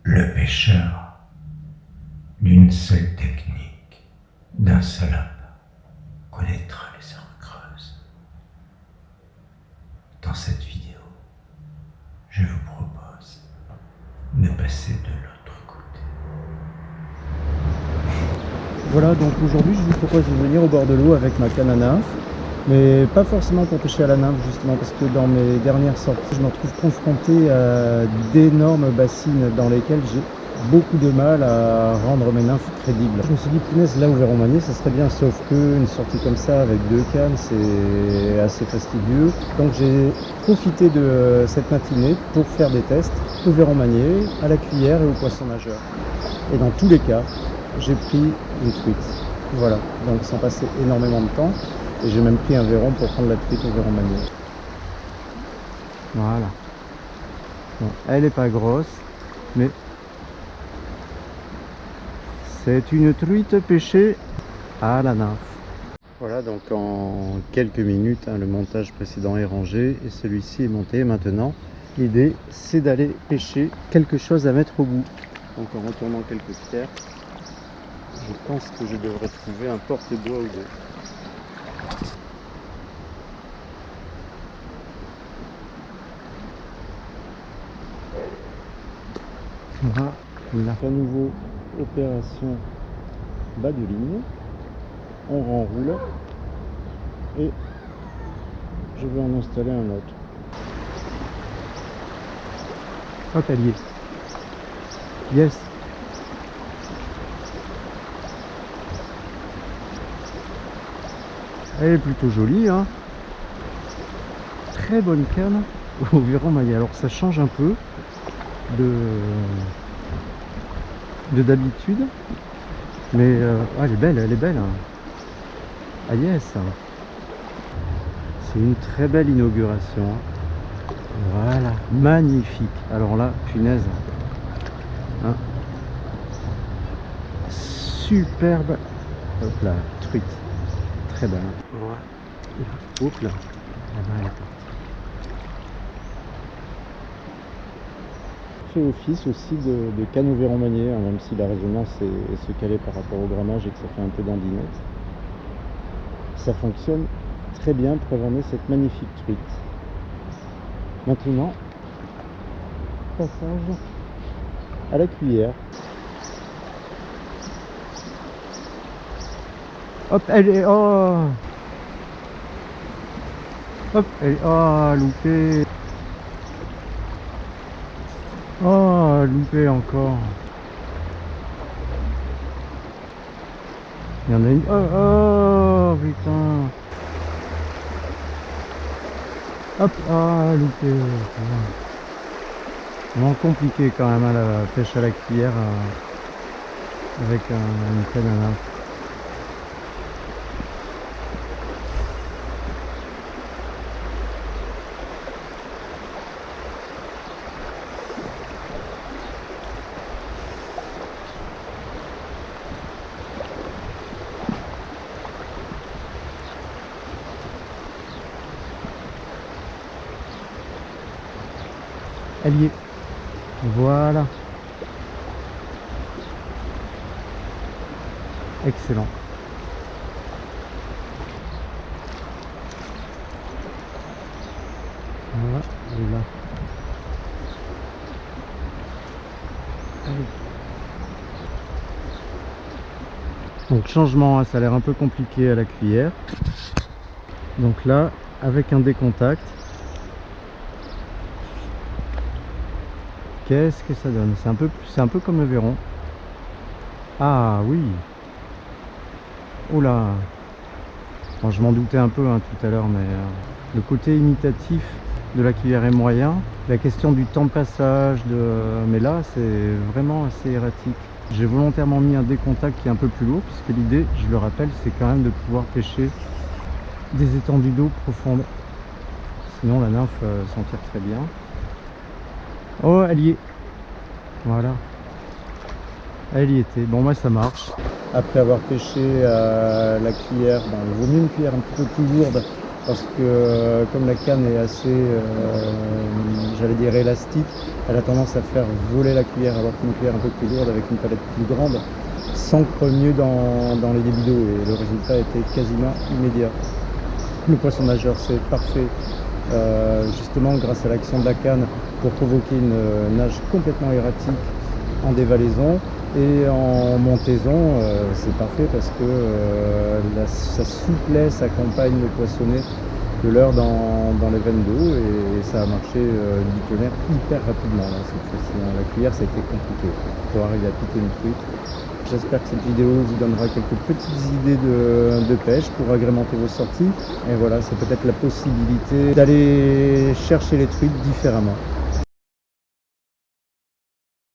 Le pêcheur, d'une seule technique, d'un seul appât, connaîtra les heures creuses. Dans cette vidéo, je vous propose de passer de l'autre côté. Voilà, donc aujourd'hui je vous propose de venir au bord de l'eau avec ma canne à nymphe, mais pas forcément pour pêcher à la nymphe justement, parce que dans mes dernières sorties je me retrouve confronté à d'énormes bassines dans lesquelles j'ai beaucoup de mal à rendre mes nymphes crédibles. Je me suis dit, punaise, là au Véron-Magné ça serait bien, sauf que une sortie comme ça avec deux cannes c'est assez fastidieux. Donc j'ai profité de cette matinée pour faire des tests au Véron-Magné, à la cuillère et au poisson nageur. Et dans tous les cas, j'ai pris une truite. Voilà, donc sans passer énormément de temps. Et j'ai même pris un verron pour prendre la truite au Véron-Magné. Voilà. Bon, elle n'est pas grosse, mais c'est une truite pêchée à la nymphe. Voilà, donc en quelques minutes, le montage précédent est rangé et celui-ci est monté. Maintenant, l'idée, c'est d'aller pêcher quelque chose à mettre au bout. Donc en retournant quelques pierres, je pense que je devrais trouver un porte-bois ou deux. Voilà, à nouveau opération bas de ligne, on renroule et je vais en installer un autre. Hop, elle y est. Yes. Elle est plutôt jolie, hein. Très bonne canne au Véron-Magné. Alors ça change un peu de d'habitude, mais elle est belle, elle est belle. Ah yes. C'est une très belle inauguration. Voilà, magnifique. Alors là, punaise. Hein. Superbe. Hop là, truite. Très belle. Voilà. Hop là. Là-bas, elle est partie. Fait office aussi de canne au Véron-Magné, hein, même si la résonance est se caler par rapport au grammage et que ça fait un peu d'andinette. Ça fonctionne très bien pour avoir cette magnifique truite. Maintenant, passage à la cuillère. Hop, elle est... Oh! Hop, elle est... Oh, loupé! Oh, loupé encore! Il y en a une... Oh, oh, putain! Hop, ah, loupé! Vraiment compliqué quand même, hein, la pêche à la cuillère avec une canne à nymphe. Elle y est. Voilà. Excellent. Voilà, là. Allez. Donc changement, hein, ça a l'air un peu compliqué à la cuillère. Donc là, avec un décontact, qu'est-ce que ça donne? C'est un peu comme le Véron. Ah oui. Oula. Bon, je m'en doutais un peu hein, tout à l'heure, mais le côté imitatif de la cuillère est moyen. La question du temps de passage, mais là c'est vraiment assez erratique. J'ai volontairement mis un décontact qui est un peu plus lourd, puisque l'idée, je le rappelle, c'est quand même de pouvoir pêcher des étendues d'eau profondes. Sinon la nymphe s'en tire très bien. Oh, elle y est. Voilà. Elle y était. Bon, moi ça marche. Après avoir pêché à la cuillère, il vaut mieux une cuillère un petit peu plus lourde parce que comme la canne est assez, j'allais dire élastique, elle a tendance à faire voler la cuillère, alors qu'une cuillère un peu plus lourde avec une palette plus grande s'ancre mieux dans les débits d'eau et le résultat était quasiment immédiat. Le poisson nageur c'est parfait justement grâce à l'action de la canne pour provoquer une nage complètement erratique en dévalaison, et en montaison c'est parfait parce que sa souplesse accompagne le poissonnet de leurre dans les veines d'eau, et ça a marché du tonnerre hyper rapidement là, cette fois-ci. La cuillère ça a été compliqué pour arriver à piquer une truite. J'espère que cette vidéo vous donnera quelques petites idées de pêche pour agrémenter vos sorties, et voilà, c'est peut-être la possibilité d'aller chercher les truites différemment.